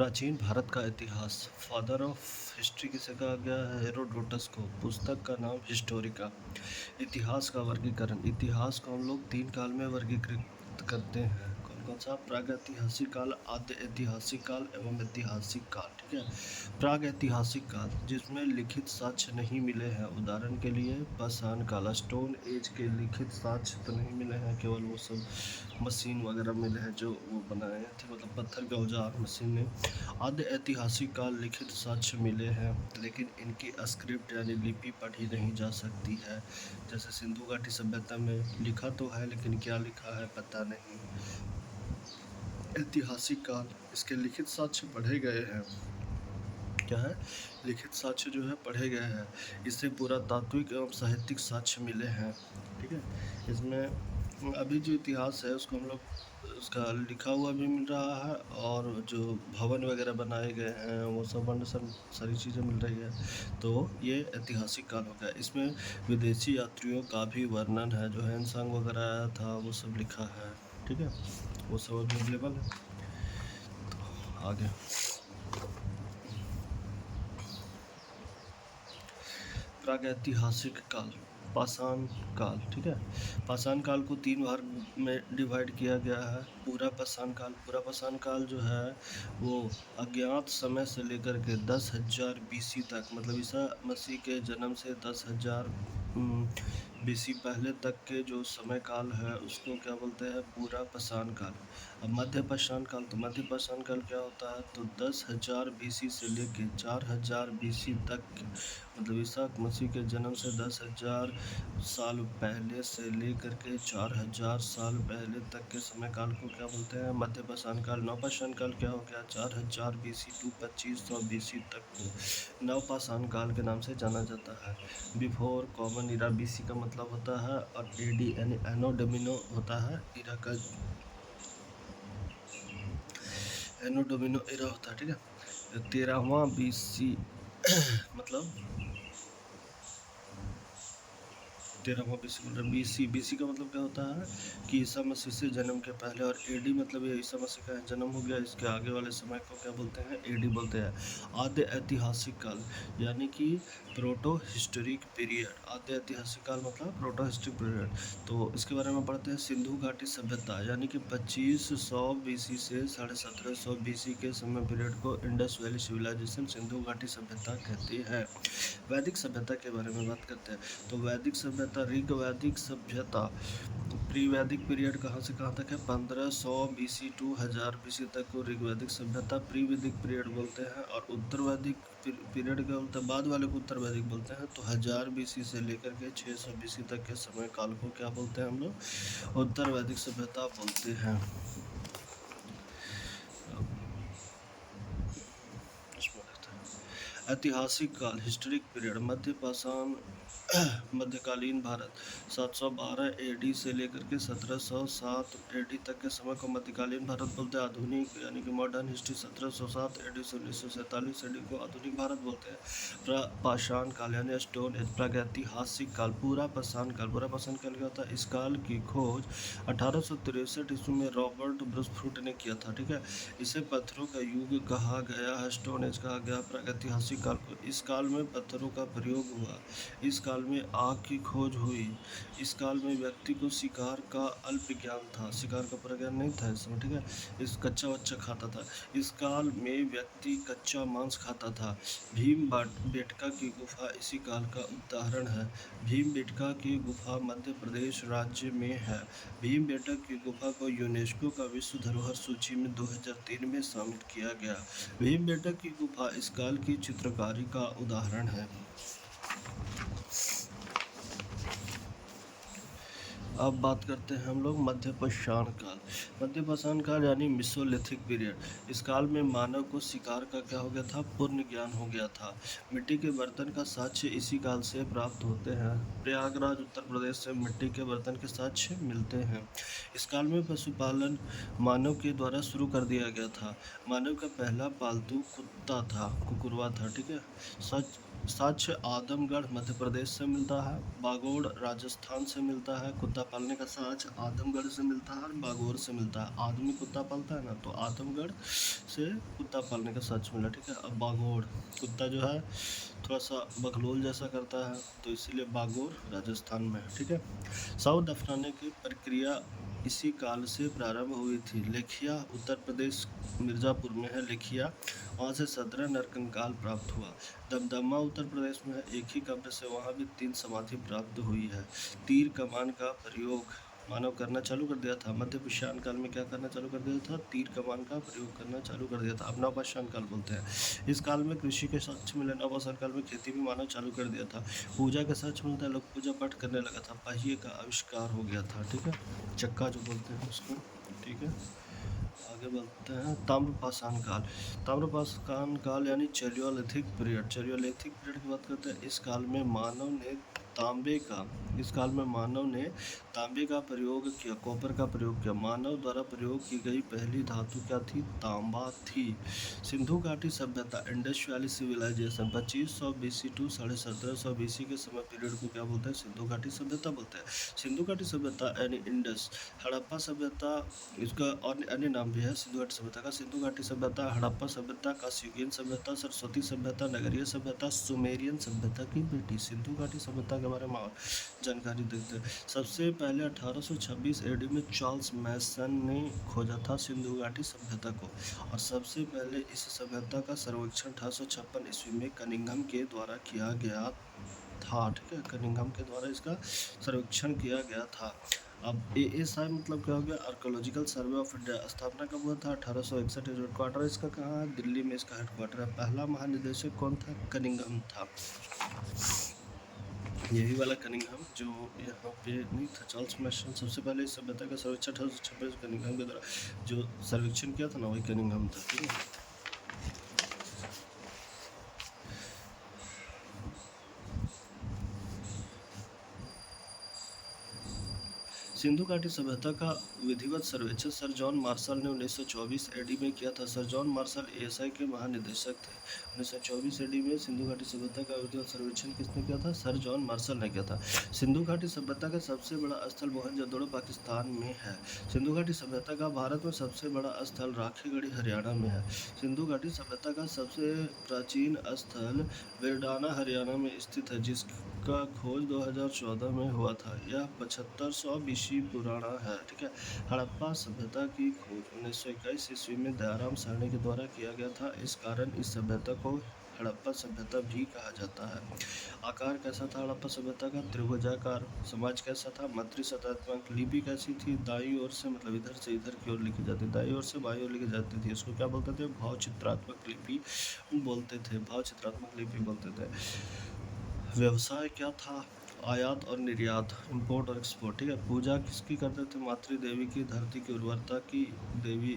प्राचीन भारत का इतिहास। फादर ऑफ हिस्ट्री किसे कहा गया है? हेरोडोटस को। पुस्तक का नाम हिस्टोरिका। इतिहास का वर्गीकरण। इतिहास को हम लोग 3 काल में वर्गीकृत करते हैं। कौन कौन सा? प्रागैतिहासिक काल, आद्य ऐतिहासिक काल एवं ऐतिहासिक काल। ठीक है। प्रागैतिहासिक काल जिसमें लिखित साक्ष्य नहीं मिले हैं। उदाहरण के लिए पाषाण काल, स्टोन एज के लिखित साक्ष्य तो नहीं मिले हैं, केवल वो सब मशीन वगैरह मिले हैं जो वो बनाए थे, मतलब पत्थर के औजार मशीन ने। आद्य ऐतिहासिक काल लिखित साक्ष्य मिले हैं, लेकिन इनकी स्क्रिप्ट यानी लिपि पढ़ी नहीं जा सकती है। जैसे सिंधु घाटी सभ्यता में लिखा तो है, लेकिन क्या लिखा है पता नहीं। ऐतिहासिक काल, इसके लिखित साक्ष्य पढ़े गए हैं। क्या है? लिखित साक्ष्य जो है पढ़े गए हैं। इससे पुरातात्विक एवं साहित्यिक साक्ष्य मिले हैं। ठीक है। इसमें अभी जो इतिहास है उसको हम लोग उसका लिखा हुआ भी मिल रहा है, और जो भवन वगैरह बनाए गए हैं वो सब सारी चीज़ें मिल रही है। तो ये ऐतिहासिक काल हो गया। इसमें विदेशी यात्रियों का भी वर्णन है, जो हैंसॉन्ग वगैरह आया था वो सब लिखा है। ठीक है, वो सब अभी अवेलेबल है। तो आगे प्रागैतिहासिक काल, पाषाण काल। ठीक है। पाषाण काल को 3 भाग में डिवाइड किया गया है। पूरा पाषाण काल जो है वो अज्ञात समय से लेकर के 10,000 BC तक, मतलब ईसा मसीह के जन्म से 10,000 BC पहले तक के जो समय काल है उसको क्या बोलते हैं? पूरा पाषाण काल। अब मध्य पाषाण काल, तो मध्य पाषाण काल क्या होता है? तो 10,000 BC से लेके 4,000 BC तक, मतलब ईसा मसीह के जन्म से 10,000 साल पहले से लेकर के 4,000 साल पहले तक के समय काल को क्या बोलते हैं? मध्य पाषाण काल। नवपाषाण काल क्या हो गया? 4,000 BC टू 2,500 BC तक को नवपाषाण काल के नाम से जाना जाता है। बिफोर कॉमन इरा, BC का मतलब होता है, और AD यानी एनो डोमिनो होता है, इरा का एनो डोमिनो इरा होता है। ठीक है। 13वां BC मतलब 13वां BC, मतलब BC का मतलब क्या होता है कि ईसा मसीह से जन्म के पहले, और AD मतलब ये ईसा मसीह का जन्म हो गया, इसके आगे वाले समय को क्या बोलते हैं? AD बोलते हैं। आद्य ऐतिहासिक काल यानी कि प्रोटो हिस्टोरिक पीरियड। आद्य ऐतिहासिक काल मतलब प्रोटो हिस्टोरिक पीरियड। तो इसके बारे में पढ़ते हैं। सिंधु घाटी सभ्यता यानी कि 2500 BC से 1750 BC के समय पीरियड को इंडस वैली सिविलाइजेशन, सिंधु घाटी सभ्यता कहती है। वैदिक सभ्यता के बारे में बात करते हैं। तो वैदिक सभ्यता, ऋग वैदिक सभ्यता, प्री वैदिक पीरियड कहाँ से कहाँ तक है? 1500 BC टू 1000 BC तक को ऋग वैदिक सभ्यता, प्री वैदिक पीरियड बोलते हैं। और उत्तर वैदिक पीरियड क्या बोलते हैं? बाद वाले को उत्तर वैदिक बोलते हैं। तो 1000 BC से लेकर के 600 BC तक के समय काल को क्या बोलते हैं हम लोग? उत्तर वैदिक सभ्यता बोलते हैं। ऐतिहासिक काल, हिस्टोरिक पीरियड, मध्य पाषाण मध्यकालीन भारत 712 AD से लेकर के 1707 AD तक के समय को मध्यकालीन भारत बोलते हैं। आधुनिक यानी कि मॉडर्न हिस्ट्री 1707 AD से 1947 AD को आधुनिक भारत बोलते हैं। पाषाण काल यानी स्टोन एज, प्रागैतिहासिक काल, पूरा पाषाण काल क्या होता है? इस काल की खोज 1863 ईस्वी में रॉबर्ट ब्रूसफ्रूट ने किया था। ठीक है। इसे पत्थरों का युग कहा गया है, स्टोन एज कहा गया प्रागैतिहासिक काल को। इस काल में पत्थरों का प्रयोग हुआ। इस काल में आग की खोज हुई। इस काल में व्यक्ति को शिकार का अल्प ज्ञान था, शिकार का पूरा ज्ञान नहीं था इस समय। ठीक है। इस कच्चा वच्चा खाता था। इस काल में व्यक्ति कच्चा मांस खाता था। भीम बेटका की गुफा इसी काल का उदाहरण है। भीम बेटका की गुफा मध्य प्रदेश राज्य में है। भीम बेटका की गुफा को यूनेस्को का विश्व धरोहर सूची में 2003 में शामिल किया गया। भीम बेटका की गुफा इस काल की चित्रकारी का उदाहरण है। अब बात करते हैं हम लोग मध्य पाषाण काल। मध्य पाषाण काल यानी मेसोलिथिक पीरियड। इस काल में मानव को शिकार का क्या हो गया था? पूर्ण ज्ञान हो गया था। मिट्टी के बर्तन का साक्ष्य इसी काल से प्राप्त होते हैं। प्रयागराज उत्तर प्रदेश से मिट्टी के बर्तन के साक्ष्य मिलते हैं। इस काल में पशुपालन मानव के द्वारा शुरू कर दिया गया था। मानव का पहला पालतू कुत्ता था, कुकुरवा था। ठीक है। सच आदमगढ़ मध्य प्रदेश से मिलता है, बागोड़ राजस्थान से मिलता है। कुत्ता पालने का साच आदमगढ़ से मिलता है और बागोड़ से मिलता है। आदमी कुत्ता पालता है ना, तो आदमगढ़ से कुत्ता पालने का साच मिला, ठीक है। अब बागोड़ कुत्ता जो है थोड़ा सा बकलोल जैसा करता है, तो इसीलिए बागोड़ राजस्थान में है, ठीक है। शव दफनाने की प्रक्रिया इसी काल से प्रारंभ हुई थी। लेखिया उत्तर प्रदेश मिर्ज़ापुर में है लेखिया, वहाँ से सदरा नरकंकाल प्राप्त हुआ। दमदमा उत्तर प्रदेश में है, एक ही कब्र से वहाँ भी 3 समाधि प्राप्त हुई है। तीर कमान का प्रयोग मानव करना चालू कर दिया था। मध्य पाषाण काल में क्या करना चालू कर दिया था? तीर कमान का प्रयोग करना चालू कर दिया था। अब नवपाषाण काल बोलते हैं। इस काल में कृषि के साक्ष्य मिले। नवपाषाण काल में खेती भी मानव चालू कर दिया था। पूजा के साक्ष्य मिलता है, लोग पूजा पाठ करने लगा था। पहिए का आविष्कार हो गया था, ठीक है। चक्का जो बोलते हैं उसको, ठीक है। आगे बढ़ते हैं। ताम्रपाषाण काल। ताम्रपाषाण काल यानी चैलियोलिथिक पीरियड। चैलियोलिथिक पीरियड की बात करते हैं। इस काल में मानव ने तांबे का प्रयोग किया, कॉपर का प्रयोग किया। मानव द्वारा प्रयोग की गई पहली धातु क्या थी? तांबा थी। सिंधु घाटी सभ्यता, Indus valley civilisation, 2500 BC to 1750 BC के समय पीरियड को क्या बोलते हैं? सिंधु घाटी सभ्यता बोलते हैं। सिंधु घाटी सभ्यता यानी इंडस। हड़प्पा सभ्यता, इसका और अन्य नाम भी है सिंधु घाटी सभ्यता का। सिंधु घाटी सभ्यता, हड़प्पा सभ्यता, कास्यूगियन सभ्यता, सरस्वती सभ्यता, नगरीय सभ्यता, सुमेरियन सभ्यता की बेटी। सिंधु घाटी सभ्यता के बारे में और जानकारी देते हैं। सबसे पहले 1826 एडी में चार्ल्स मैसन ने खोजा था सिंधु घाटी सभ्यता को, और सबसे पहले इस सभ्यता का सर्वेक्षण 1856 ईस्वी में कनिंघम के द्वारा किया गया था, ठीक है। कनिंघम के द्वारा इसका सर्वेक्षण किया गया था। अब ASI मतलब क्या हो गया? Archaeological survey of India. स्थापना कब हुआ था? 1861। हेडक्वार्टर इसका कहाँ है? दिल्ली में इसका हेडक्वार्टर है। पहला महानिदेशक कौन था? कनिंघम था। यही वाला कनिंघम जो यहाँ पे नहीं था, चार्ल्स मैसन। सबसे पहले इस सभ्यता का सर्वेक्षण 1826 कनिंघम के द्वारा जो सर्वेक्षण किया था ना, वही कनिंघम था, ठीक है। सिंधु घाटी सभ्यता का विधिवत सर्वेक्षण सर जॉन मार्शल ने 1924 एडी में किया था। सर जॉन मार्शल ASI के महानिदेशक थे। 1924 एडी में सिंधु घाटी सभ्यता का विधिवत सर्वेक्षण किसने किया था? सर जॉन मार्शल ने किया था। सिंधु घाटी सभ्यता का सबसे बड़ा स्थल मोहनजोदड़ो पाकिस्तान में है। सिंधु घाटी सभ्यता का भारत में सबसे बड़ा स्थल राखीगढ़ी हरियाणा में है। सिंधु घाटी सभ्यता का सबसे प्राचीन स्थल बिरडाना हरियाणा में स्थित है, जिसका खोज 2014 में हुआ था। यह 7500 BC पुराना है, ठीक है। हड़प्पा सभ्यता की खोज 1921 ईस्वी में दयाराम साहनी के द्वारा किया गया था। इस कारण इस सभ्यता को हड़प्पा सभ्यता भी कहा जाता है। आकार कैसा था हड़प्पा सभ्यता का? त्रिभुजाकार। समाज कैसा था? मातृशतात्मक। लिपि कैसी थी? दाईं ओर से, मतलब इधर से इधर की ओर लिखी जाती, दाईं ओर से बाईं ओर लिखी जाती थी। इसको क्या बोलते थे? भाव चित्रात्मक लिपि बोलते थे, भाव चित्रात्मक लिपि बोलते थे। व्यवसाय क्या था? आयात और निर्यात, इंपोर्ट और एक्सपोर्ट, ठीक है। पूजा किसकी करते थे? मातृ देवी की। धरती की उर्वरता की देवी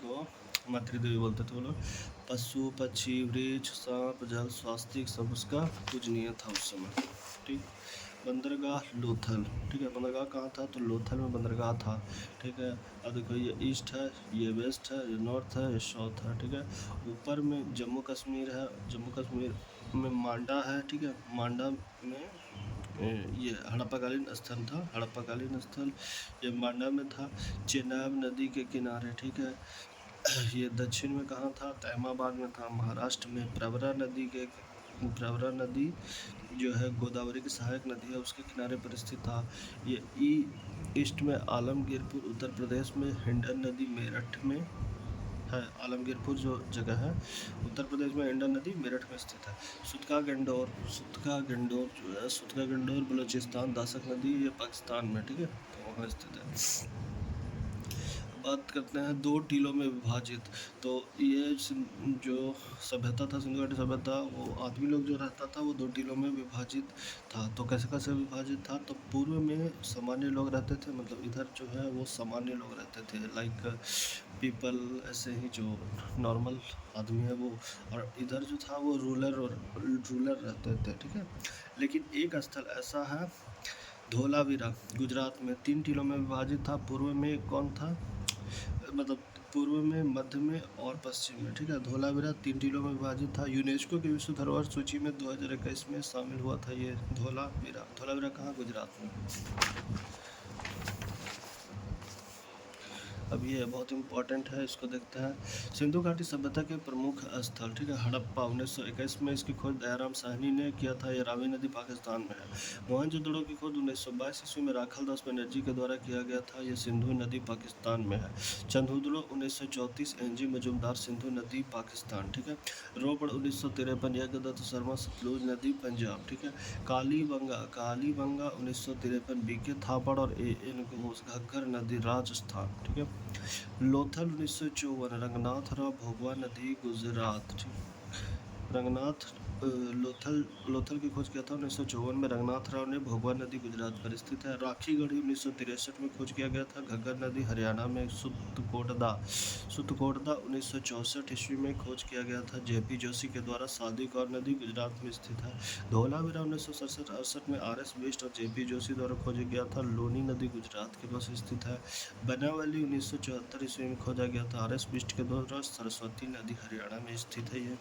को मातृ देवी बोलते थे वो लोग। पशु पक्षी वृक्ष सांप जल स्वास्थ्य सब उसका पूजनीय था उस समय, ठीक। बंदरगाह लोथल, ठीक है। बंदरगाह कहाँ था? तो लोथल में बंदरगाह था, ठीक है। अब देखो ये ईस्ट है, ये वेस्ट है, ये नॉर्थ है, ये साउथ है, ठीक है। ऊपर में जम्मू कश्मीर है, जम्मू कश्मीर में मांडा है, ठीक है। मांडा में ये हड़प्पाकालीन स्थल था, हड़प्पाकालीन स्थल ये मांडा में था। चेनाब नदी के किनारे, ठीक है। ये दक्षिण में कहाँ था? तैमाबाद में था, महाराष्ट्र में। प्रवरा नदी जो है गोदावरी की सहायक नदी है, उसके किनारे पर स्थित था। ये ईस्ट में आलमगीरपुर उत्तर प्रदेश में, हिंडन नदी मेरठ में है। आलमगीरपुर जो जगह है उत्तर प्रदेश में, हिंडन नदी मेरठ में स्थित है। सुतका गंडोर जो है, सुतका गंडोर बलूचिस्तान। दासक नदी ये पाकिस्तान में, ठीक है, तो वहाँ स्थित है। बात करते हैं दो टीलों में विभाजित। तो ये जो सभ्यता था सिंधु घाटी सभ्यता, वो आदमी लोग जो रहता था वो 2 टीलों में विभाजित था। तो कैसे कैसे विभाजित था? तो पूर्व में सामान्य लोग रहते थे, मतलब इधर जो है वो सामान्य लोग रहते थे, लाइक पीपल, ऐसे ही जो नॉर्मल आदमी है वो। और इधर जो था वो रूलर रहते थे, ठीक है। लेकिन एक स्थल ऐसा है धोलावीरा गुजरात में, 3 टीलों में विभाजित था। पूर्व में कौन था? मतलब पूर्व में, मध्य में और पश्चिम में, ठीक है। धोलावीरा 3 टीलों में विभाजित था। यूनेस्को की विश्व धरोहर सूची में 2021 में शामिल हुआ था ये धोलावीरा। धोलावीरा कहाँ? गुजरात में। अब ये बहुत इंपॉर्टेंट है, इसको देखते हैं। सिंधु घाटी सभ्यता के प्रमुख स्थल, ठीक है। हड़प्पा 1921 में इसकी खोज दयाराम साहनी ने किया था। ये रावी नदी पाकिस्तान में है। मोहनजोदड़ो की खोज 1922 ईस्वी में राखल दास बनर्जी के द्वारा किया गया था। ये सिंधु नदी पाकिस्तान में है। चंदुदड़ो 1934, एनजी मजूमदार, सिंधु नदी पाकिस्तान, ठीक है। रोपड़ 1953, यज्ञदत्त शर्मा, सतलुज नदी पंजाब, ठीक है। कालीबंगा 1953, बीके थापड़ और एन घोष, घग्गर नदी राजस्थान, ठीक है। लोथल 1954, रंगनाथराव, भोगवा नदी गुजरात, ठीक। रंगनाथ लोथल की खोज किया था 1954 में। रंगनाथ राव ने। भोगवा नदी गुजरात पर स्थित है। राखीगढ़ी 1963 में खोज किया गया था। घग्गर नदी हरियाणा में। सुतकोटदा 1964 ईस्वी में खोज किया गया था जेपी जोशी के द्वारा। सादीकौर नदी गुजरात में स्थित है। धोलावीरा 1967-68 में आर एस बिष्ट और जेपी जोशी द्वारा खोजा गया था। लोनी नदी गुजरात के पास स्थित है। बनावली 1974 ईस्वी में खोजा गया था आर एस बिष्ट के द्वारा। सरस्वती नदी हरियाणा में स्थित है। ये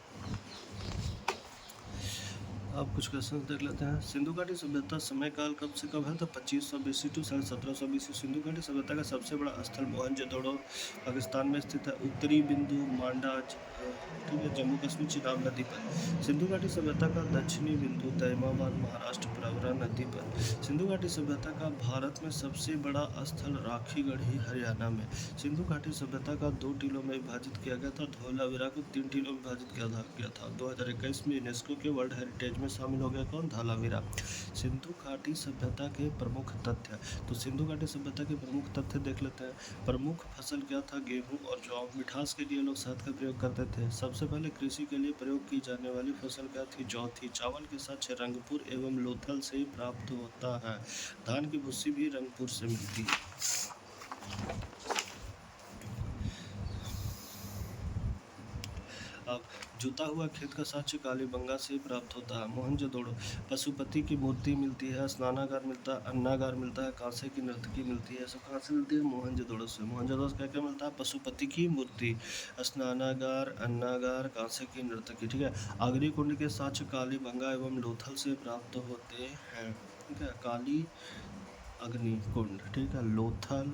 अब कुछ क्वेश्चन देख लेते हैं। सिंधु घाटी सभ्यता समय काल कब से कब है? तो 2500 BC टू 1750 BC। सिंधु घाटी सभ्यता का सबसे बड़ा स्थल मोहनजोदड़ो पाकिस्तान में स्थित है। उत्तरी बिंदु मांडा, ठीक है, जम्मू कश्मीर, चिनाब नदी पर। सिंधु घाटी सभ्यता का दक्षिणी बिंदु तैमाबाद, महाराष्ट्र, प्रवरा नदी पर। सिंधु घाटी सभ्यता का भारत में सबसे बड़ा स्थल राखीगढ़ी, हरियाणा में। सिंधु घाटी सभ्यता का 2 टीलों में विभाजित किया गया था। धोलावीरा को 3 टीलों में विभाजित किया था। 2021 में यूनेस्को के वर्ल्ड हेरिटेज में शामिल हो गया कौन? धोलावीरा। सिंधु घाटी सभ्यता के प्रमुख तथ्य। तो सिंधु घाटी सभ्यता के प्रमुख तथ्य देख लेते हैं। प्रमुख फसल क्या था? गेहूं और जौ। मिठास के लिए लोग शहद का प्रयोग करते थे। सबसे पहले कृषि के लिए प्रयोग की जाने वाली फसल क्या थी? जौ थी। चावल के साथ रंगपुर एवं लोथल से प्राप्त होता है। धान की भूसी भी रंगपुर से मिलती है। अब जुता हुआ खेत का साक्ष्य कालीबंगा से प्राप्त होता है। मोहनजोदड़ो पशुपति की मूर्ति मिलती है। स्नानागार मिलता है। अन्नागार मिलता है। कांसे की नर्तकी मिलती है। सब कहाँ से मिलती है? मोहनजोदड़ो से। मोहनजोदड़ो से क्या क्या मिलता है? पशुपति की मूर्ति, स्नानागार, अन्नागार, कांसे की नर्तकी, ठीक है। अग्निकुंड के साक्ष्य कालीबंगा एवं लोथल से प्राप्त होते हैं, ठीक है। काली अग्निकुंड, ठीक है। लोथल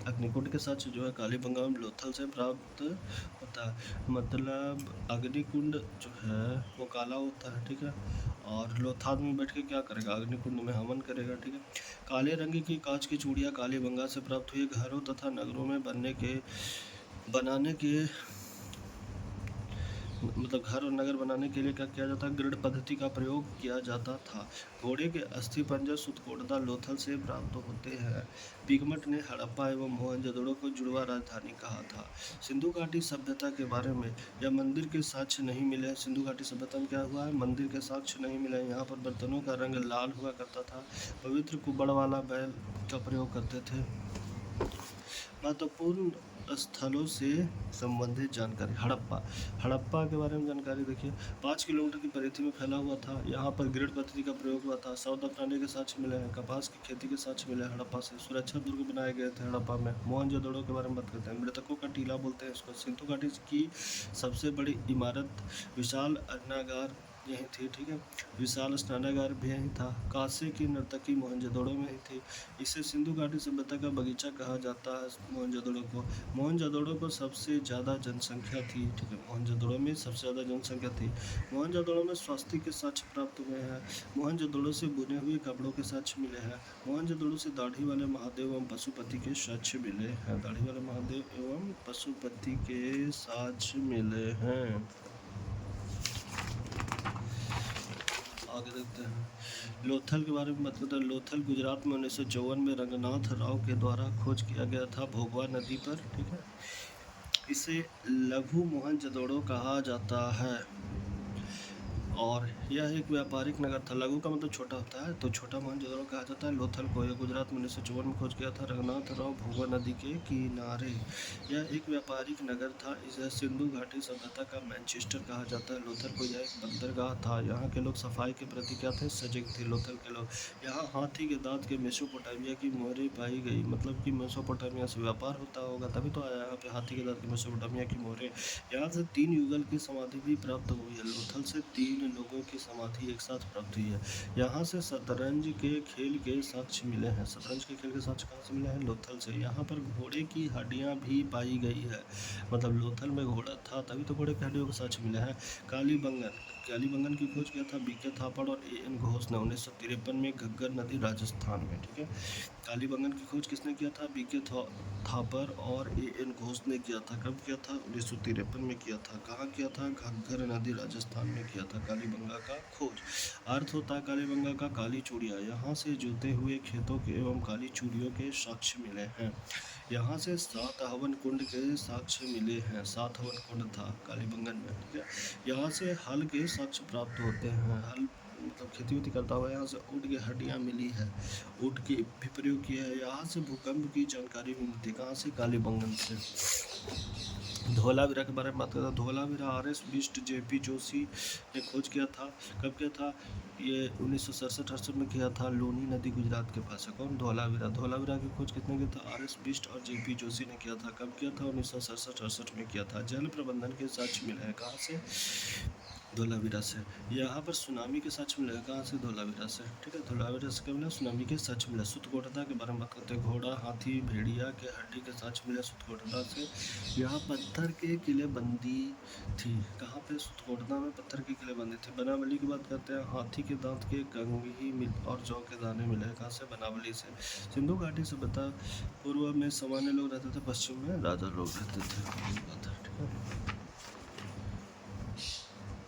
अग्निकुंड के साथ जो है कालीबंगा में लोथल से प्राप्त होता है। मतलब अग्निकुंड जो है वो काला होता है, ठीक है। और लोथल में बैठ के क्या करेगा? अग्निकुंड में हवन करेगा, ठीक है। काले रंग की कांच की चूड़ियाँ कालीबंगा से प्राप्त हुई। घरों तथा नगरों में बनाने के मतलब घर और नगर बनाने के लिए क्या किया जाता है? ग्रिड पद्धति का प्रयोग किया जाता था। घोड़े के अस्थि पंजर सुतकोटदा लोथल से प्राप्त होते हैं। पिगमट ने हड़प्पा एवं मोहनजोदड़ो को जुड़वा राजधानी कहा था। सिंधु घाटी सभ्यता के बारे में या मंदिर के साक्ष्य नहीं मिले हैं। सिंधु घाटी सभ्यता में क्या हुआ है? मंदिर के साक्ष्य नहीं मिले। यहाँ पर बर्तनों का रंग लाल हुआ करता था। पवित्र कुबड़ वाला बैल का प्रयोग करते थे। महत्वपूर्ण स्थलों से संबंधित जानकारी। हड़प्पा के बारे में जानकारी देखिए। 5 किलोमीटर की परिधि में फैला हुआ था। यहाँ पर ग्रिड पद्धति का प्रयोग हुआ था। शवद अपनाने के साक्ष्य मिले हैं। कपास की खेती के साक्ष्य मिले हैं हड़प्पा से। सुरक्षा दुर्ग बनाए गए थे हड़प्पा में। मोहनजोदड़ो के बारे में बात करते हैं। मृतकों का टीला बोलते हैं इसको। सिंधु घाटी की सबसे बड़ी इमारत विशाल अन्नागार यही थी, ठीक है। विशाल स्नानागार भी यही था। कांसे की नर्तकी मोहनजोदड़ो में ही थी। इसे सिंधु घाटी सभ्यता का बगीचा कहा जाता है मोहनजोदड़ो को। मोहनजोदड़ो पर सबसे ज़्यादा जनसंख्या थी, ठीक है। मोहनजोदड़ो में सबसे ज़्यादा जनसंख्या थी। मोहनजोदड़ो में स्वास्थ्य के साक्ष्य प्राप्त हुए हैं। मोहनजोदड़ो से बुने हुए कपड़ों के साक्ष्य मिले हैं। मोहनजोदड़ो से दाढ़ी वाले महादेव एवं पशुपति के साक्ष्य मिले हैं। दाढ़ी वाले महादेव एवं पशुपति के साक्ष्य मिले हैं। आगे देखते हैं। लोथल के बारे में बात करते हैं। लोथल गुजरात में 1954 में रंगनाथ राव के द्वारा खोज किया गया था भोगवा नदी पर, ठीक है। इसे लघु मोहनजोदड़ो कहा जाता है। और यह एक व्यापारिक नगर था। लघु का मतलब छोटा होता है, तो छोटा मोहनजोदड़ो कहा जाता है। लोथल को यह गुजरात में 1954 में खोज किया था रघुनाथ राव भोगा नदी के किनारे। यह एक व्यापारिक नगर था। इसे सिंधु घाटी सभ्यता का मैनचेस्टर कहा जाता है। लोथल को यह एक बंदरगाह था। यहाँ के लोग सफाई के प्रति क्या थे, सजग थे लोथल के लोग। यहाँ हाथी के दांत के मेसोपोटामिया की मोहरें पाई गई, मतलब कि मेसोपोटामिया से व्यापार होता होगा, तभी तो आया यहाँ पे हाथी के दांत की मेसोपोटामिया की मोहरें। यहाँ से 3 युगल की समाधि भी प्राप्त हुई है। लोथल से 3 लोगों की समाधि एक साथ प्राप्त हुई है। यहाँ से शतरंज के खेल के साक्ष्य मिले हैं। शतरंज के खेल के साक्ष्य कहाँ से मिले हैं, लोथल से। यहाँ पर घोड़े की हड्डियाँ भी पाई गई है, मतलब लोथल में घोड़ा था तभी तो घोड़े की हड्डियों के साक्ष्य मिले हैं। कालीबंगन की खोज किया था बीके थापड़ और एएन घोष ने 1953 में घग्गर नदी राजस्थान में। ठीक है, कालीबंगन की खोज किसने किया था, बीके थापर और एएन घोष ने किया था। कब किया था, 1953 में किया था। कहाँ किया था, घग्गर नदी राजस्थान में किया था कालीबंगा का खोज। अर्थ होता है कालीबंगा का काली चूड़िया। यहाँ से जोते हुए खेतों के एवं काली चूड़ियों के साक्ष्य मिले हैं। यहाँ से 7 हवन कुंड के साक्ष्य मिले हैं। 7 हवन कुंड था कालीबंगन में। ठीक है, यहाँ से हल के साक्ष्य प्राप्त होते हैं। हल मतलब खेती वेती करता हुआ। यहाँ से ऊँट की हड्डियाँ मिली है, ऊँट की भी प्रयोग किया है। यहाँ से भूकंप की जानकारी भी मिलती है। कहाँ से, कालीबंगन से। धोलावीरा के बारे में बात करते हैं। धोलावीरा RS बिष्ट JP जोशी ने खोज किया था। कब किया था, ये 1967-68 में किया था। लूनी नदी गुजरात के पास है। कौन, धोलावीरा की खोज किसने की था, RS बिष्ट और JP जोशी ने किया था। कब किया था, 1967-68 में किया था। जल प्रबंधन के साक्ष्य मिले हैं। कहाँ से, धोलावीरा से। यहाँ पर सुनामी के साक्ष्य मिलेगा। कहाँ से, धोलावीरा से। ठीक है, धोलावीरा से क्या मिला, सुनामी के साक्ष्य मिला। सुतकोटदा के बारे में बात करते हैं। घोड़ा, हाथी, भेड़िया के हड्डी के साक्ष्य मिले सुतकोटदा से। यहाँ पत्थर के किलेबंदी थी। कहाँ पे, सुतकोटदा में पत्थर की किलेबंदी थी। बनावली की बात करते हैं। हाथी के दांत के कंघी और जौ के दाने मिले। कहाँ से, बनावली से। सिंधु घाटी सभ्यता पूर्व में सामान्य लोग रहते थे, पश्चिम में राजा लोग रहते थे। ठीक है।